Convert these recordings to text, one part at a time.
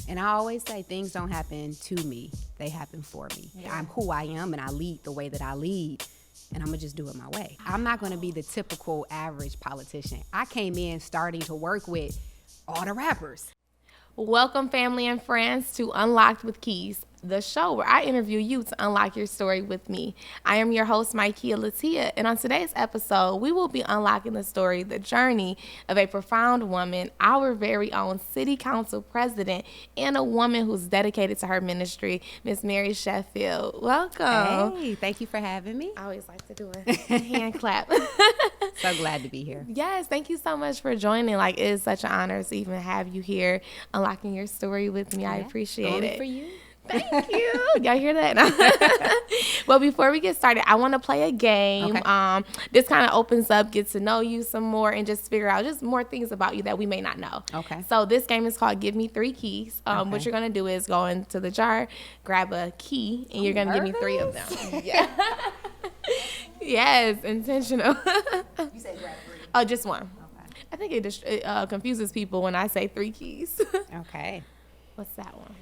And I always say things don't happen to me. They happen for me. Yeah. I'm who I am, and I lead the way that I lead. And I'm going to just do it my way. I'm not going to be the typical average politician. I came in starting to work with all the rappers. Welcome, family and friends, to Unlocked with Keys, the show where I interview you to unlock your story with me. I am your host, Maikia Latia, and on today's episode, we will be unlocking the story, the journey of a profound woman, our very own city council president, and a woman who's dedicated to her ministry, Miss Mary Sheffield. Welcome. Hey, thank you for having me. I always like to do a hand clap. So glad to be here. Yes, thank you so much for joining. Like, it is such an honor to even have you here, unlocking your story with me. Yeah, I appreciate it. For you. Thank you. Y'all hear that? Well, before we get started, I want to play a game. Okay. This kind of opens up, get to know you some more, and just figure out just more things about you that we may not know. Okay. So this game is called Give Me 3 Keys. What you're going to do is go into the jar, grab a key, and you're going to give me 3 of them. Yeah. Yes, intentional. You said grab 3. Oh, just one. Okay. I think it confuses people when I say 3 keys. Okay. What's that one?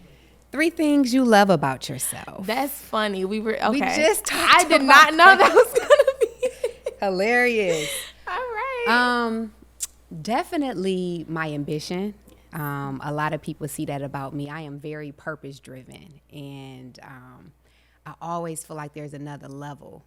3 things you love about yourself. That's funny. We just talked I did not know that was gonna be hilarious. All right. Definitely my ambition. A lot of people see that about me. I am very purpose driven, and I always feel like there's another level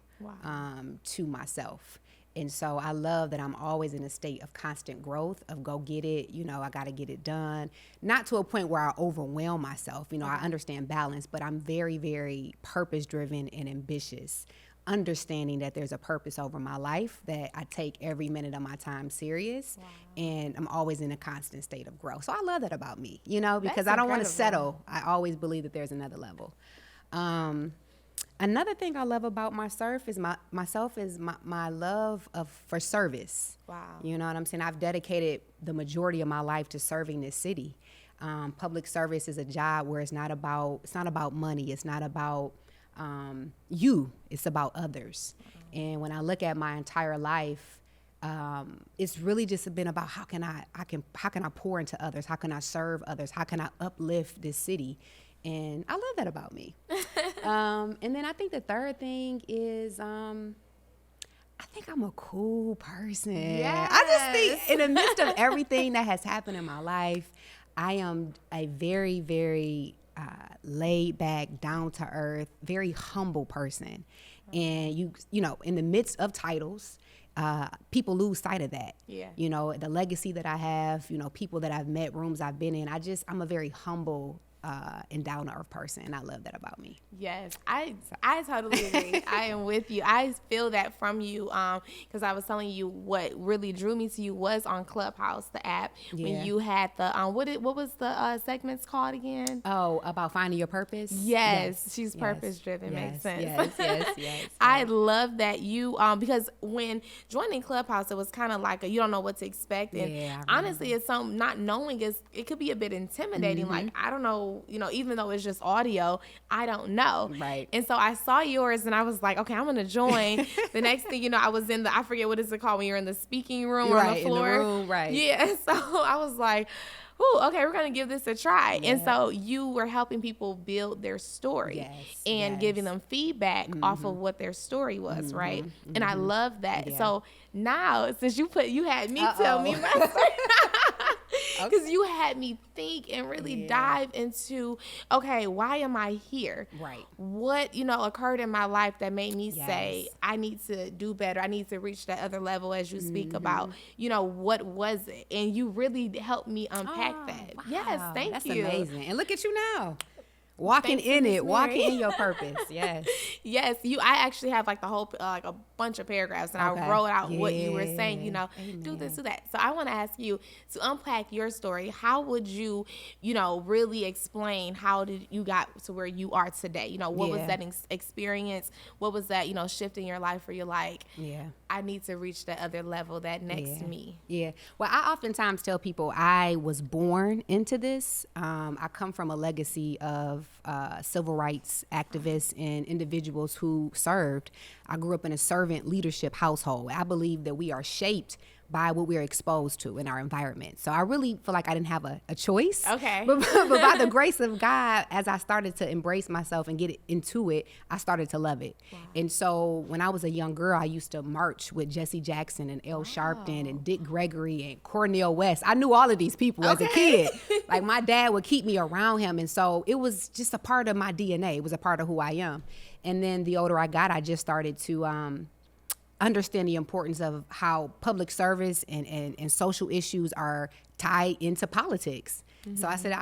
to myself. And so I love that I'm always in a state of constant growth, of go get it. You know, I got to get it done. Not to a point where I overwhelm myself. You know, I understand balance, but I'm very, very purpose driven and ambitious, understanding that there's a purpose over my life, that I take every minute of my time serious. Wow. And I'm always in a constant state of growth. So I love that about me, you know, because I don't want to settle. I always believe that there's another level. Another thing I love about myself is my love for service. Wow. You know what I'm saying? I've dedicated the majority of my life to serving this city. Public service is a job where it's not about money. It's not about you. It's about others. Mm-hmm. And when I look at my entire life, it's really just been about how can I pour into others? How can I serve others? How can I uplift this city? And I love that about me. And then I think the third thing is I think I'm a cool person. Yes. I just think in the midst of everything that has happened in my life, I am a very, very laid back, down to earth, very humble person. And you know, in the midst of titles, people lose sight of that. Yeah. You know, the legacy that I have, you know, people that I've met, rooms I've been in. I'm a very humble and down-to-earth person, and I love that about me. Yes, I totally agree. I am with you. I feel that from you because I was telling you what really drew me to you was on Clubhouse, the app, when you had the what was the segments called again? Oh, about finding your purpose? Yes. She's purpose-driven. Makes sense. Yes. I love that you because when joining Clubhouse, it was kind of like you don't know what to expect, and honestly, it's some not knowing it could be a bit intimidating. Mm-hmm. Like I don't know. You know, even though it's just audio, I don't know. Right. And so I saw yours and I was like, okay, I'm going to join. The next thing you know, I was I forget what is it called when you're in the speaking room or on the floor. In the room, right. Yeah. So I was like, ooh, okay, we're going to give this a try. Yeah. And so you were helping people build their story and giving them feedback off of what their story was, right? And I love that. Yeah. So now, since you had me tell me my story. Because you had me think and really dive into, okay, why am I here? Right. What, occurred in my life that made me say, I need to do better. I need to reach that other level as you speak about, what was it? And you really helped me unpack that. Wow. Yes, thank you. That's amazing. And look at you now. Walking in it, walking in your purpose. Yes. Yes. I actually have like the whole, like a bunch of paragraphs and I wrote out what you were saying, do this, do that. So I want to ask you to unpack your story. How would you, really explain how did you got to where you are today? What was that experience? What was that, shift in your life where you're like, I need to reach that other level, that next me? Yeah. Well, I oftentimes tell people I was born into this. I come from a legacy of civil rights activists and individuals who served. I grew up in a servant leadership household. I believe that we are shaped by what we're exposed to in our environment. So I really feel like I didn't have a choice. Okay. But by the grace of God, as I started to embrace myself and get into it, I started to love it. Wow. And so when I was a young girl, I used to march with Jesse Jackson and L. Sharpton and Dick Gregory and Cornel West. I knew all of these people as a kid. Like, my dad would keep me around him. And so it was just a part of my DNA. It was a part of who I am. And then the older I got, I just started to understand the importance of how public service and social issues are tied into politics. Mm-hmm. So I said,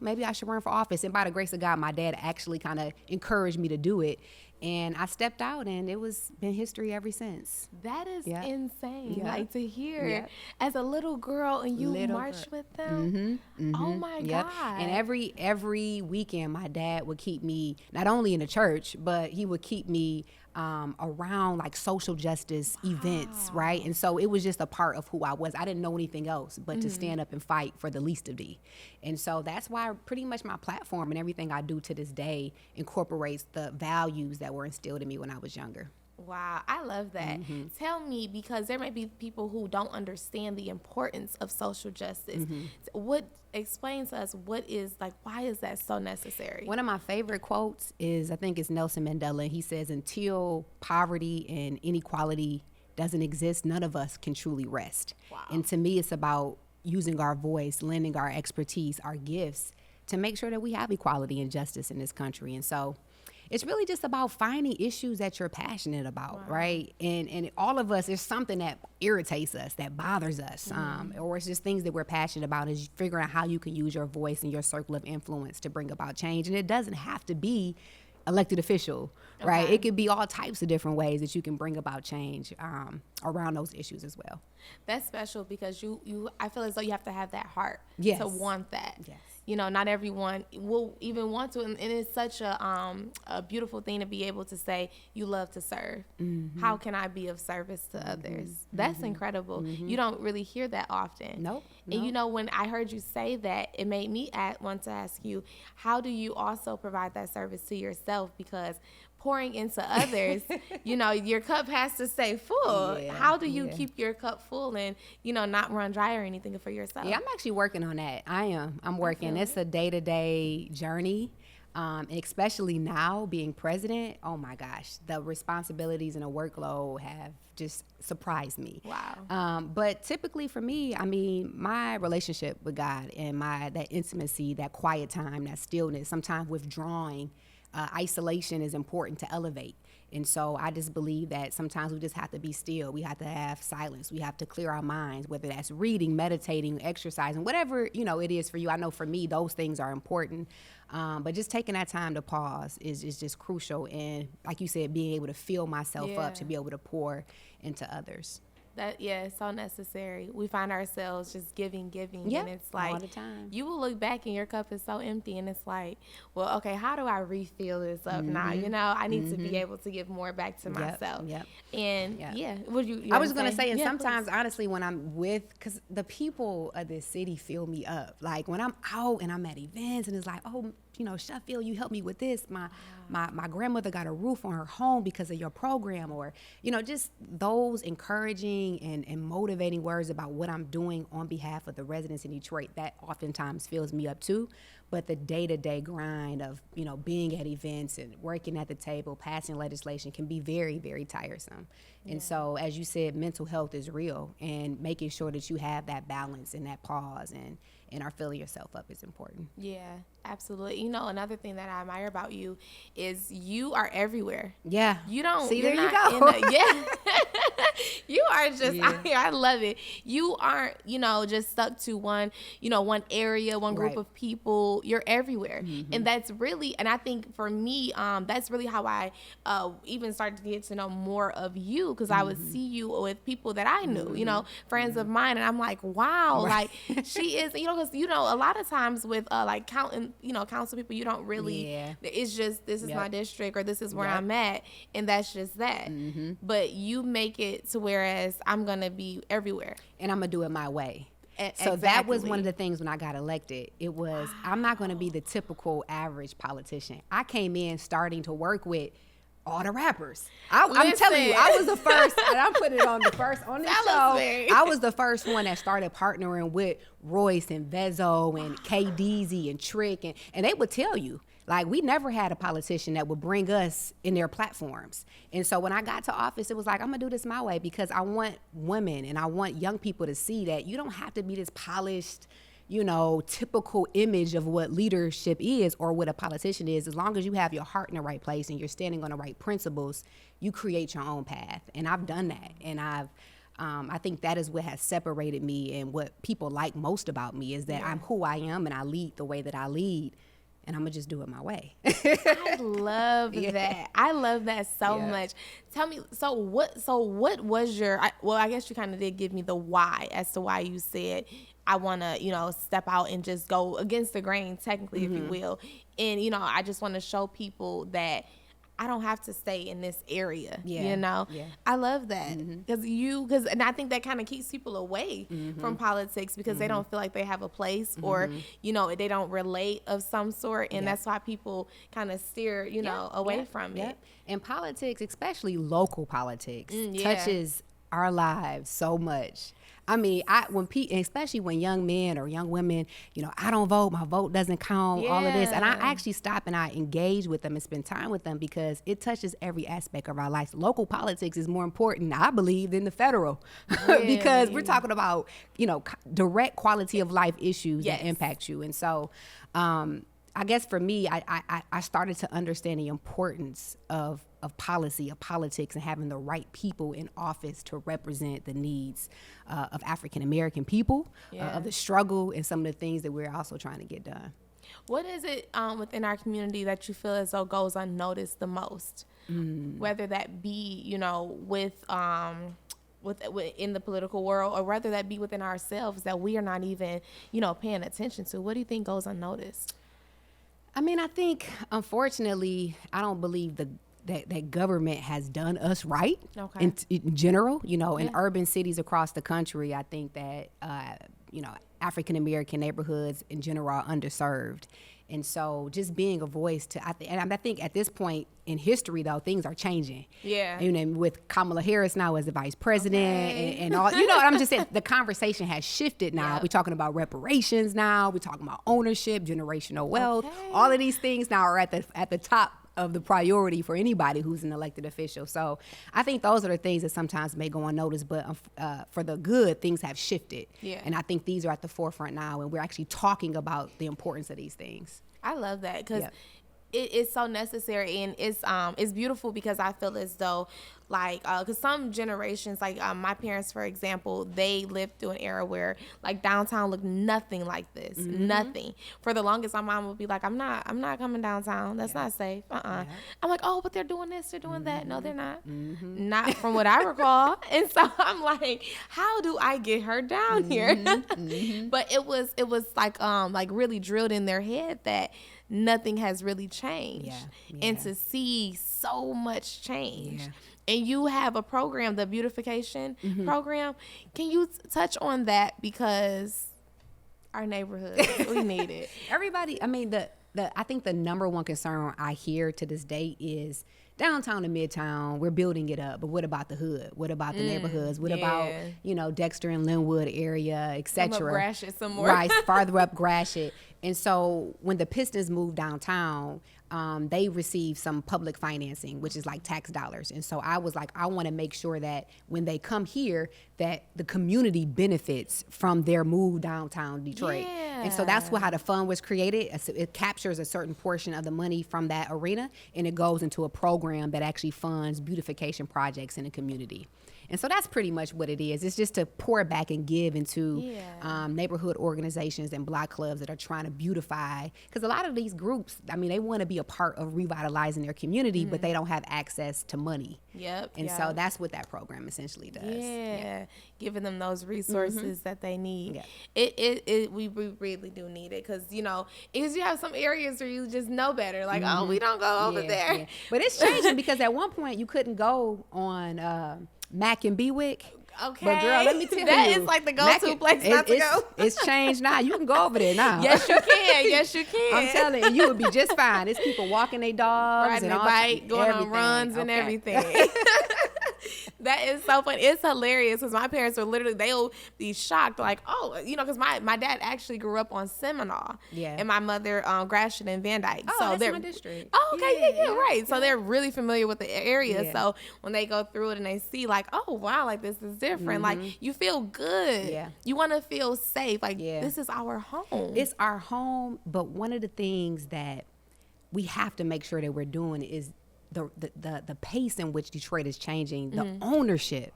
maybe I should run for office. And by the grace of God, my dad actually kind of encouraged me to do it. And I stepped out, and it was been history ever since. That is insane. Yeah. Like, to hear as a little girl, and you marched with them. Mm-hmm. Oh my God. And every weekend, my dad would keep me not only in the church, but he would keep me around like social justice events, right? And so it was just a part of who I was. I didn't know anything else but to stand up and fight for the least of thee. And so that's why pretty much my platform and everything I do to this day incorporates the values that were instilled in me when I was younger. Wow, I love that. Mm-hmm. Tell me, because there may be people who don't understand the importance of social justice. Mm-hmm. Explain to us why is that so necessary? One of my favorite quotes is, I think it's Nelson Mandela. He says, until poverty and inequality doesn't exist, none of us can truly rest. Wow. And to me, it's about using our voice, lending our expertise, our gifts to make sure that we have equality and justice in this country. And so it's really just about finding issues that you're passionate about, right? And all of us, there's something that irritates us, that bothers us, or it's just things that we're passionate about, is figuring out how you can use your voice and your circle of influence to bring about change. And it doesn't have to be elected official, right? It could be all types of different ways that you can bring about change around those issues as well. That's special, because I feel as though you have to have that heart to want that. Yes. Not everyone will even want to, and it's such a beautiful thing to be able to say, you love to serve. Mm-hmm. How can I be of service to others? That's incredible. You don't really hear that often. Nope. And when I heard you say that, it made me want to ask you, how do you also provide that service to yourself? Because pouring into others, your cup has to stay full. Yeah, how do you keep your cup full and, not run dry or anything for yourself? Yeah, I'm actually working on that. I'm working. It's a day-to-day journey. And especially now being president, oh my gosh, the responsibilities and the workload have just surprised me. Wow. But typically for me, my relationship with God and that intimacy, that quiet time, that stillness, sometimes withdrawing, isolation is important to elevate. And so I just believe that sometimes we just have to be still. We have to have silence. We have to clear our minds, whether that's reading, meditating, exercising, whatever, it is for you. I know for me, those things are important. But just taking that time to pause is just crucial. And like you said, being able to fill myself up to be able to pour into others. It's so necessary. We find ourselves just giving, and it's like all the time. You will look back and your cup is so empty, and it's like, well, okay, how do I refill this up now? I need to be able to give more back to myself. Yep. And I was going to say, and sometimes honestly, when I'm because the people of this city fill me up. Like when I'm out and I'm at events, and it's like, oh, Sheffield, you helped me with this. My grandmother got a roof on her home because of your program, or, just those encouraging and motivating words about what I'm doing on behalf of the residents in Detroit, that oftentimes fills me up too. But the day-to-day grind of, being at events and working at the table, passing legislation can be very, very tiresome. Yeah. And so, as you said, mental health is real, and making sure that you have that balance and that pause and are filling yourself up is important. Yeah, absolutely. Another thing that I admire about you is you are everywhere. Yeah. You don't see, there you go. You are just out here. I love it. You aren't, just stuck to one area, one group of people. You're everywhere. Mm-hmm. And that's really, and I think for me, that's really how I even started to get to know more of you, because I would see you with people that I knew, friends of mine, and I'm like, wow, like she is, because a lot of times with council people, you don't really, it's just, this is my district, or this is where I'm at, and that's just that. Mm-hmm. But you make it to whereas I'm going to be everywhere. And I'm going to do it my way. So that was one of the things when I got elected. It was, I'm not going to be the typical average politician. I came in starting to work with all the rappers. I'm telling you, I was the first, and I'm putting it on the first on this show. I was the first one that started partnering with Royce and Vezo and K-Deezy and Trick, and they would tell you, like, we never had a politician that would bring us in their platforms. And so when I got to office, it was like, I'm gonna do this my way, because I want women and I want young people to see that you don't have to be this polished, you know, typical image of what leadership is or what a politician is. As long as you have your heart in the right place and you're standing on the right principles, you create your own path. And I've done that. And I think that is what has separated me, and what people like most about me is that I'm who I am and I lead the way that I lead. And I'm gonna just do it my way. I love that. I love that so much. Tell me, so what was your, well, I guess you kind of did give me the why as to why you said, I want to, you know, step out and just go against the grain, technically, if you will. And, you know, I just want to show people that I don't have to stay in this area, you know? Yeah. I love that. And I think that kind of keeps people away from politics, because they don't feel like they have a place, or, you know, they don't relate of some sort. And that's why people kind of steer, you know, away from it. And politics, especially local politics, touches our lives so much. I mean, especially when young men or young women, you know, I don't vote, my vote doesn't count, all of this. And I actually stop and I engage with them and spend time with them, because it touches every aspect of our lives. Local politics is more important, I believe, than the federal, because we're talking about, you know, direct quality of life issues that impact you. And so, I guess for me, I started to understand the importance of policy, of politics, and having the right people in office to represent the needs of African American people, of the struggle, and some of the things that we're also trying to get done. What is it within our community that you feel as though goes unnoticed the most? Whether that be, you know, with in the political world, or whether that be within ourselves that we are not even, you know, paying attention to. What do you think goes unnoticed? I mean, I think, unfortunately, I don't believe that government has done us right in general. You know, in urban cities across the country, I think that, you know, African-American neighborhoods in general are underserved. And so just being a voice to, I think at this point in history, though, things are changing. Yeah. You know, with Kamala Harris now as the vice president and all, you know what I'm just saying? The conversation has shifted now. We're talking about reparations now. We're talking about ownership, generational wealth. All of these things now are at the top of the priority for anybody who's an elected official. So I think those are the things that sometimes may go unnoticed, but for the good, things have shifted. Yeah. And I think these are at the forefront now, and we're actually talking about the importance of these things. I love that, because it's so necessary, and it's beautiful, because I feel as though, like, because some generations, like my parents, for example, they lived through an era where, like, downtown looked nothing like this, nothing. For the longest, my mom would be like, I'm not coming downtown. That's not safe. I'm like, oh, but they're doing this, they're doing that. No, they're not. Not from what I recall. And so I'm like, how do I get her down here? But it was like really drilled in their head that nothing has really changed. And to see so much change. And you have a program, the beautification program. Can you touch on that? Because our neighborhood, we need it. Everybody, I mean, I think the number one concern I hear to this day is downtown and midtown, we're building it up, but what about the hood? What about the neighborhoods? What about, you know, Dexter and Linwood area, etc.? Gratiot some more. Right, farther up Gratiot. And so when the Pistons moved downtown, they received some public financing, which is like tax dollars. And so I was like, I want to make sure that when they come here, that the community benefits from their move downtown Detroit. And so that's how the fund was created. It captures a certain portion of the money from that arena, and it goes into a program that actually funds beautification projects in the community. And so that's pretty much what it is. It's just to pour back and give into neighborhood organizations and block clubs that are trying to beautify. Because a lot of these groups, I mean, they want to be a part of revitalizing their community, but they don't have access to money. And so that's what that program essentially does. Giving them those resources that they need. We really do need it, because, you know, because you have some areas where you just know better. Like, oh, we don't go over there. But it's changing, because at one point you couldn't go on Mac and Bewick. Okay. But girl, let me tell you. That is like the go-to place not to go. It's changed now. You can go over there now. Yes, you can. Yes, you can. I'm telling you, you would be just fine. There's people walking their dogs. Riding and their all bike, going on runs and everything. That is so funny. It's hilarious because my parents are literally, they'll be shocked, like, oh, because my dad actually grew up on Seminole. Yeah. And my mother, Gratiot and Van Dyke. Oh, so that's they're my district. Oh, okay, yeah, right. Yeah. So they're really familiar with the area. Yeah. So when they go through it and they see, like, oh, wow, like, this is different. Like, you feel good. Yeah. You want to feel safe. Like, this is our home. It's our home, but one of the things that we have to make sure that we're doing is the pace in which Detroit is changing, the ownership.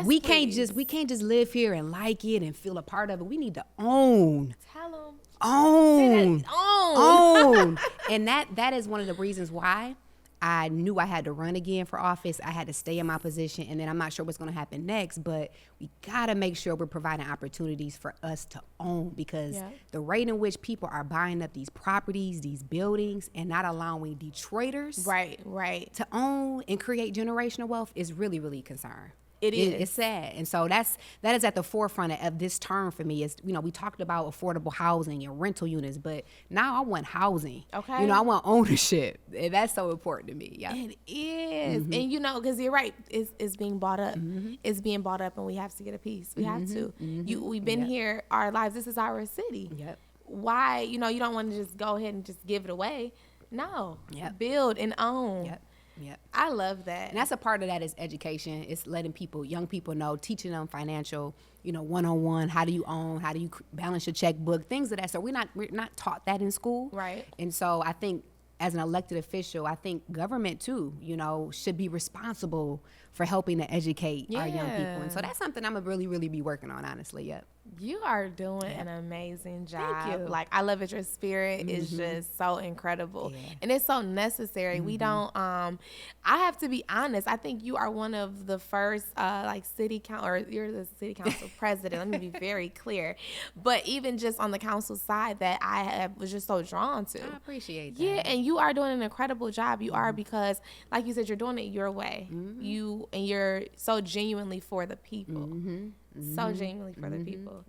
We can't just live here and like it and feel a part of it. We need to own. Tell them. Own. And that is one of the reasons why I knew I had to run again for office. I had to stay in my position, and then I'm not sure what's going to happen next, but we got to make sure we're providing opportunities for us to own, because the rate in which people are buying up these properties, these buildings, and not allowing Detroiters right to own and create generational wealth is really, really concerning. It's sad. And so that is at the forefront of this term for me. Is, we talked about affordable housing and rental units, but now I want housing. Okay. I want ownership. And that's so important to me. Yeah. It is. And because you're right, it's being bought up. It's being bought up, and we have to get a piece. We have to. We've been here our lives. This is our city. Yep. Why, you don't want to just go ahead and just give it away. No. Yep. Build and own. Yep. Yep. I love that. And that's a part of that is education. It's letting young people know, teaching them financial, one-on-one, how do you own, how do you balance your checkbook, things of that. So we're not taught that in school. Right. And so I think as an elected official, I think government too, should be responsible for helping to educate our young people. And so that's something I'm gonna really, really be working on, honestly. Yep. You are doing an amazing job. Thank you. Like, I love it. Your spirit is just so incredible. Yeah. And it's so necessary. We don't, I have to be honest. I think you are one of the first, city council, or you're the city council president. Let me be very clear. But even just on the council side that I was just so drawn to. I appreciate that. Yeah. And you are doing an incredible job. You are, because like you said, you're doing it your way. You're so genuinely for the people. So genuinely for the people.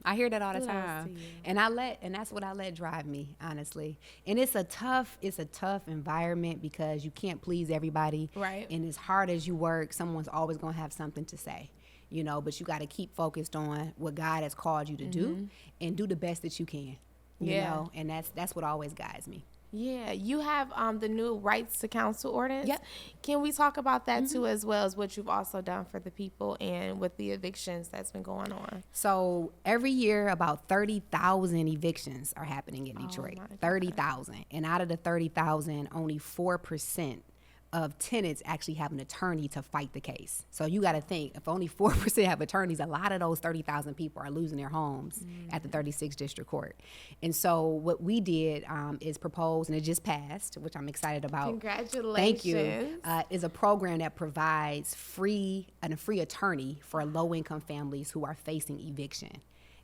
I hear that all the time, and that's what I let drive me, honestly. And it's a tough environment, because you can't please everybody, right? And as hard as you work, someone's always gonna have something to say, but you got to keep focused on what God has called you to do, and do the best that you can, you know. And that's what always guides me. Yeah, you have the new rights to counsel ordinance. Yep. Can we talk about that too, as well as what you've also done for the people and with the evictions that's been going on? So every year, about 30,000 evictions are happening in Detroit. 30,000, and out of the 30,000, only 4% of tenants actually have an attorney to fight the case. So you got to think, if only 4% have attorneys, a lot of those 30,000 people are losing their homes at the 36th District Court. And so what we did is propose, and it just passed, which I'm excited about. Congratulations. Thank you. Is a program that provides a free attorney for low-income families who are facing eviction.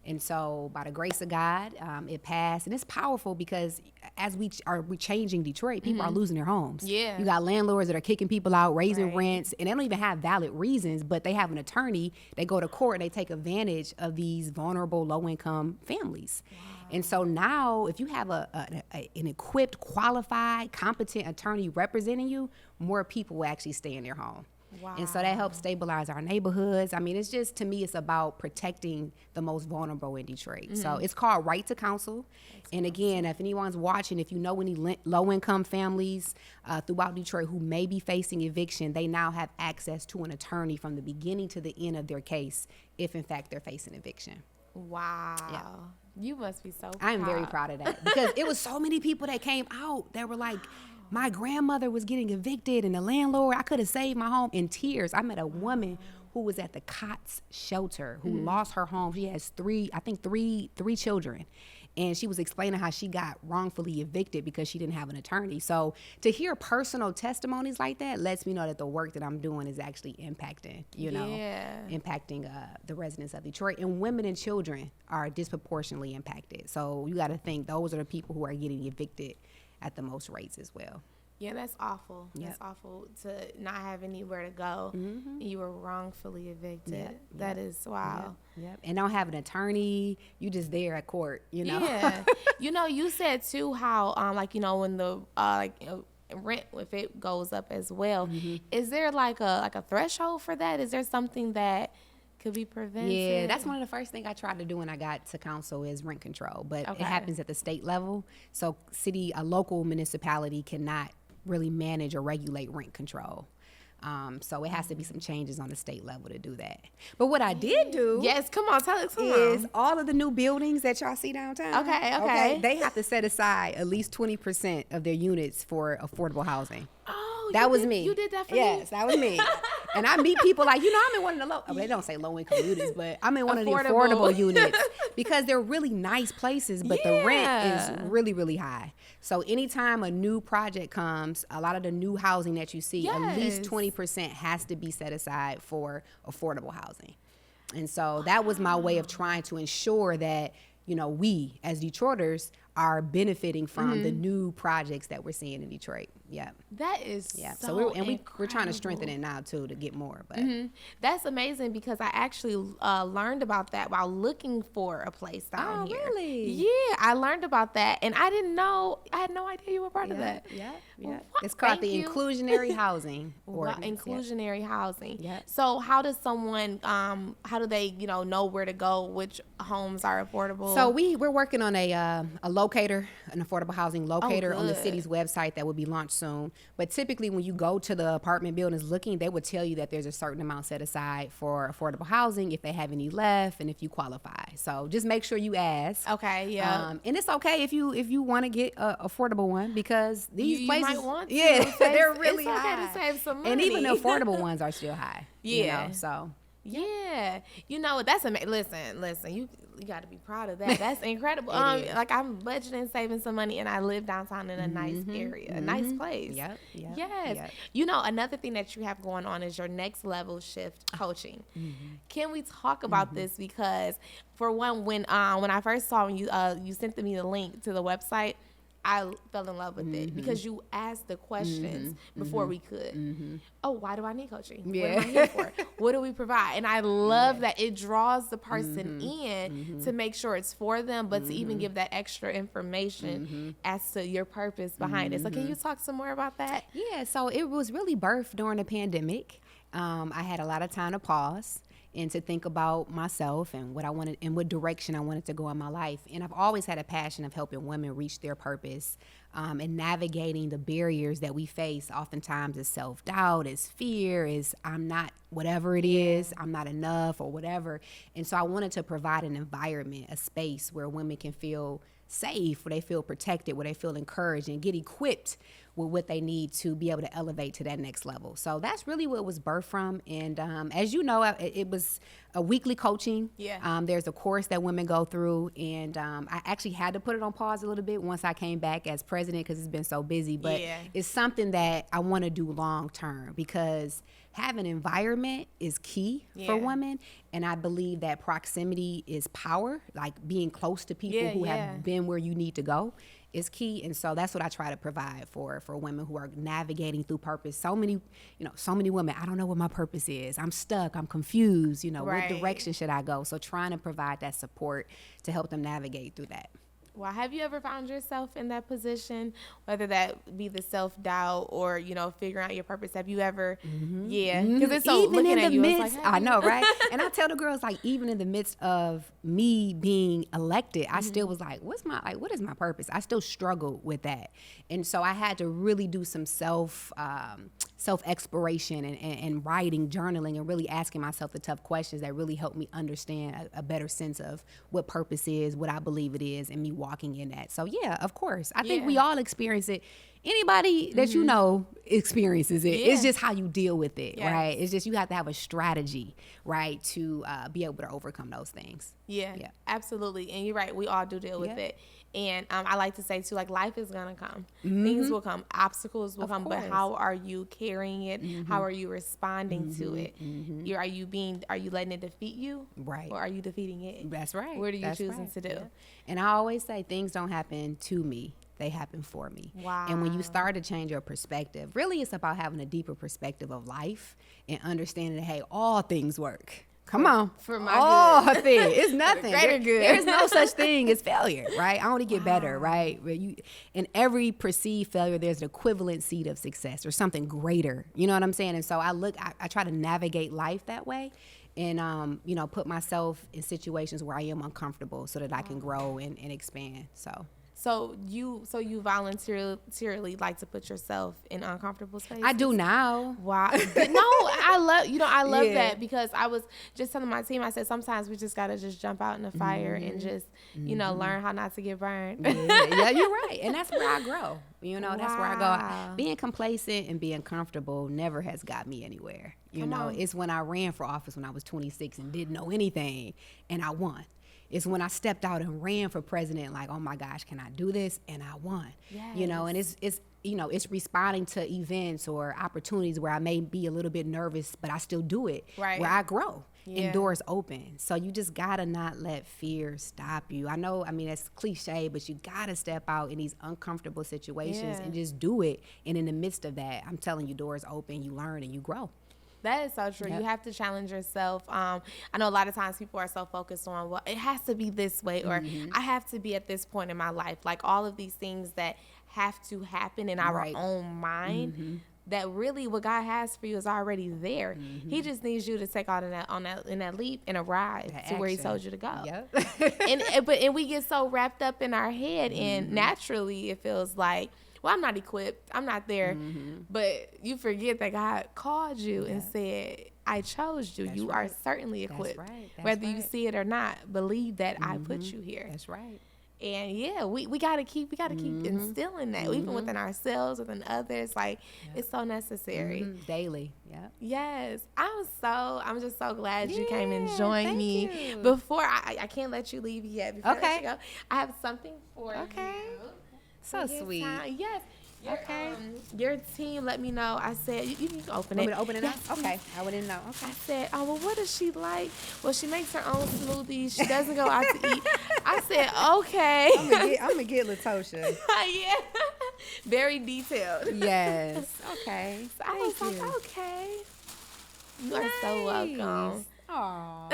And so by the grace of God, it passed. And it's powerful, because as we're changing Detroit, people are losing their homes. Yeah. You got landlords that are kicking people out, raising rents, and they don't even have valid reasons, but they have an attorney. They go to court and they take advantage of these vulnerable low-income families. Wow. And so now, if you have an equipped, qualified, competent attorney representing you, more people will actually stay in their home. Wow. And so that helps stabilize our neighborhoods. I mean, it's just, to me, it's about protecting the most vulnerable in Detroit. So it's called Right to Counsel. And again, if anyone's watching, if you know any low-income families throughout Detroit who may be facing eviction, they now have access to an attorney from the beginning to the end of their case, if in fact they're facing eviction. Wow. Yeah. You must be so proud. I am very proud of that, because it was so many people that came out that were like, my grandmother was getting evicted, and the landlord, I could have saved my home, in tears. I met a woman who was at the COTS shelter who lost her home. She has three children. And she was explaining how she got wrongfully evicted because she didn't have an attorney. So to hear personal testimonies like that lets me know that the work that I'm doing is actually impacting, impacting the residents of Detroit. And women and children are disproportionately impacted. So you got to think those are the people who are getting evicted at the most rates as well. Yeah, that's awful. Yep. That's awful to not have anywhere to go. You were wrongfully evicted. Yep. That is wow. Yep. And don't have an attorney. You just there at court, you know. Yeah. You said too how when the rent, if it goes up as well, is there like a threshold for that? Is there something that could be prevented? Yeah, that's one of the first things I tried to do when I got to council is rent control, but it happens at the state level. So a local municipality cannot really manage or regulate rent control. So it has to be some changes on the state level to do that. But what I did do, yes, come on, tell us, is all of the new buildings that y'all see downtown. Okay. They have to set aside at least 20% of their units for affordable housing. Oh, that was me. You did that for me? Yes, that was me. And I meet people like, I'm in one of the they don't say low income units, but I'm in one of the affordable units because they're really nice places, but the rent is really, really high. So anytime a new project comes, a lot of the new housing that you see, at least 20% has to be set aside for affordable housing. And so that was my way of trying to ensure that, we as Detroiters are benefiting from the new projects that we're seeing in Detroit. Yeah. That is so we're trying to strengthen it now too to get more. But that's amazing because I actually learned about that while looking for a place down here. Oh, really? Yeah, I learned about that, and I didn't know. I had no idea you were part of that. Yeah. It's called the inclusionary housing ordinance. Inclusionary housing. Yeah. So how does someone? How do they know where to go? Which homes are affordable? So we're working on a locator, an affordable housing locator on the city's website that will be launched soon. But typically when you go to the apartment buildings looking, they would tell you that there's a certain amount set aside for affordable housing if they have any left and if you qualify. So just make sure you ask. Okay, yeah. And it's okay if you want to get an affordable one because these places, might want to. they're really it's high. Okay to save some money. And even the affordable ones are still high. Yeah. So. Yeah, that's amazing. Listen, you got to be proud of that. That's incredible. Like I'm budgeting, saving some money, and I live downtown in a nice area, a nice place. Yep. Yes. Another thing that you have going on is your next level shift coaching. Can we talk about this? Because for one, when I first saw you sent me the link to the website, I fell in love with it because you asked the questions before we could. Oh, why do I need coaching? Yeah. What am I here for? What do we provide? And I love that it draws the person in to make sure it's for them, but to even give that extra information as to your purpose behind it. So can you talk some more about that? Yeah, so it was really birthed during the pandemic. I had a lot of time to pause and to think about myself and what I wanted and what direction I wanted to go in my life. And I've always had a passion of helping women reach their purpose and navigating the barriers that we face. Oftentimes is self-doubt, is fear, is I'm not whatever it is, I'm not enough or whatever. And so I wanted to provide an environment, a space where women can feel safe, where they feel protected, where they feel encouraged and get equipped with what they need to be able to elevate to that next level. So that's really what it was birthed from. And as you know, it was a weekly coaching. Yeah. There's a course that women go through. And I actually had to put it on pause a little bit once I came back as president because it's been so busy. But it's something that I want to do long term because having environment is key for women. And I believe that proximity is power, like being close to people who have been where you need to go is key. And so that's what I try to provide for women who are navigating through purpose. So many women, I don't know what my purpose is. I'm stuck. I'm confused. What direction should I go? So trying to provide that support to help them navigate through that. Well, have you ever found yourself in that position, whether that be the self-doubt or, figuring out your purpose? Have you ever, because it's so even looking in at the you, midst, it's like, I know, right? And I tell the girls, like, even in the midst of me being elected, I still was like, what is my purpose? I still struggled with that. And so I had to really do some self-exploration and writing, journaling, and really asking myself the tough questions that really helped me understand a better sense of what purpose is, what I believe it is, and me walking in that. So yeah, of course. I think we all experience it. Anybody that you know experiences it. It's just how you deal with it, right? It's just you have to have a strategy, right, to be able to overcome those things. Yeah, absolutely. And you're right. We all do deal with it. And I like to say, too, like, life is going to come. Things will come. Obstacles will come. But how are you carrying it? How are you responding to it? Are you letting it defeat you? Right. Or are you defeating it? That's right. What are you choosing to do? Yeah. And I always say things don't happen to me. They happen for me. Wow. And when you start to change your perspective, really it's about having a deeper perspective of life and understanding that, hey, all things work. Come on. For my all good. things. It's nothing. Greater good. There's no such thing as failure, right? I only get better, right? In every perceived failure, there's an equivalent seed of success or something greater. You know what I'm saying? And so I try to navigate life that way. And, put myself in situations where I am uncomfortable so that I can grow and expand. So you voluntarily like to put yourself in uncomfortable spaces? I do now. Wow. No, I love Yeah. that, because I was just telling my team, I said, sometimes we just got to just jump out in the fire and just, learn how not to get burned. Yeah, you're right. And that's where I grow. That's where I Wow. go. Being complacent and being comfortable never has got me anywhere. Come on. It's when I ran for office when I was 26 and didn't know anything and I won. It's when I stepped out and ran for president, like, oh my gosh, can I do this? And I won. Yes. And it's responding to events or opportunities where I may be a little bit nervous, but I still do it. Right. Where I grow Yeah. and doors open. So you just gotta not let fear stop you. I know, that's cliche, but you gotta step out in these uncomfortable situations Yeah. and just do it. And in the midst of that, I'm telling you, doors open, you learn and you grow. That is so true. Yep. You have to challenge yourself. I know a lot of times people are so focused on, well, it has to be this way, or I have to be at this point in my life. Like all of these things that have to happen in our Right. own mind. That really what God has for you is already there. He just needs you to take out in that leap and arrive to where He Action. told you to go. Yep. and we get so wrapped up in our head, and naturally it feels like, well, I'm not equipped, I'm not there. But you forget that God called you and said, I chose you. That's you right. are certainly That's equipped. right. That's Whether you right. see it or not, believe that I put you here. That's right. And yeah, we gotta keep instilling that, even within ourselves, within others. Like it's so necessary. Daily. Yep. Yes, I'm just so glad you came and Yeah, joined thank me. you. Before I can't let you leave yet. Before I let Okay. you go, I have something for Okay. you. So Take sweet. time. Yes. Okay. Your team let me know. I said you can open Want it. me to open it Yes. up? Okay. I wouldn't know. I Okay. said, oh, well, what does she like? Well, she makes her own smoothies. She doesn't go out to eat. I said, okay. I'm gonna get Latosha. Yeah. Very detailed. Yes. Okay. So I was like, okay. You are so welcome. Aw.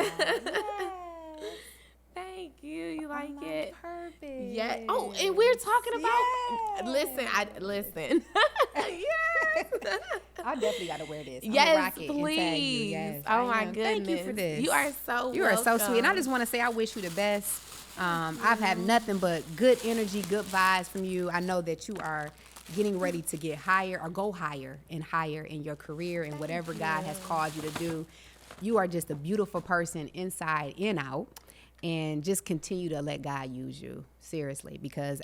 Thank you. You like it? Perfect. Yeah. Oh, and we're talking about. Yes. Listen. Yes. I definitely gotta wear this. I'm gonna Yes, rock it and tag you. please. Yes, Oh I my am. goodness. Thank you for this. You are so You are so sweet. And I welcome. just want to say I wish you the best. I've had nothing but good energy, good vibes from you. I know that you are getting ready to get higher or go higher in your career and whatever God has called you to do. You are just a beautiful person inside and out. And just continue to let God use you, seriously, because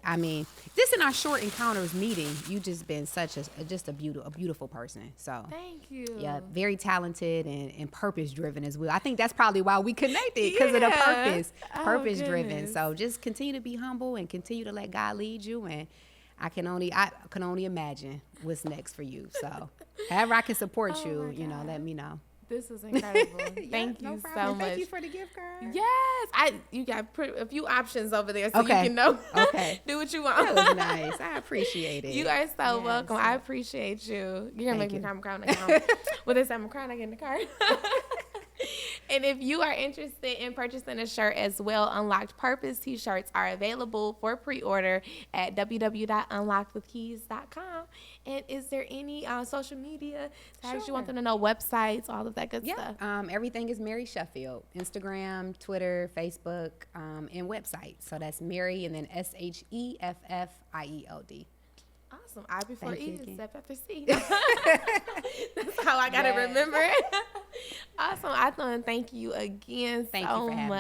just in our short encounters meeting, you just been such a beautiful person. So Thank you. yeah, very talented and purpose driven as well. I think that's probably why we connected, because of the Yeah. purpose Oh, driven. goodness. So just continue to be humble and continue to let God lead you. And I can only imagine what's next for you. So however I can support Oh, you, my God. let me know. This is incredible. Yeah, Thank no you problem. so much. Thank you for the gift card. Yes, you got a few options over there, so Okay. you can know. Okay. Do what you want. That was nice. I appreciate it. You are so Yes. welcome. I appreciate you. You're gonna make Thank me you. cry. Now. Well, this time I'm crying. I get in the car. And if you are interested in purchasing a shirt as well, Unlocked Purpose t-shirts are available for pre-order at www.unlockedwithkeys.com. And is there any social media tags you want them to know, websites, all of that good stuff? Everything is Mary Sheffield. Instagram, Twitter, Facebook, and website. So that's Mary and then SHEFFIELD. Awesome. I before Thank E you is again. step after C. That's how I gotta Yes. remember it. Awesome. I want to thank you again Thank you so for having me. much.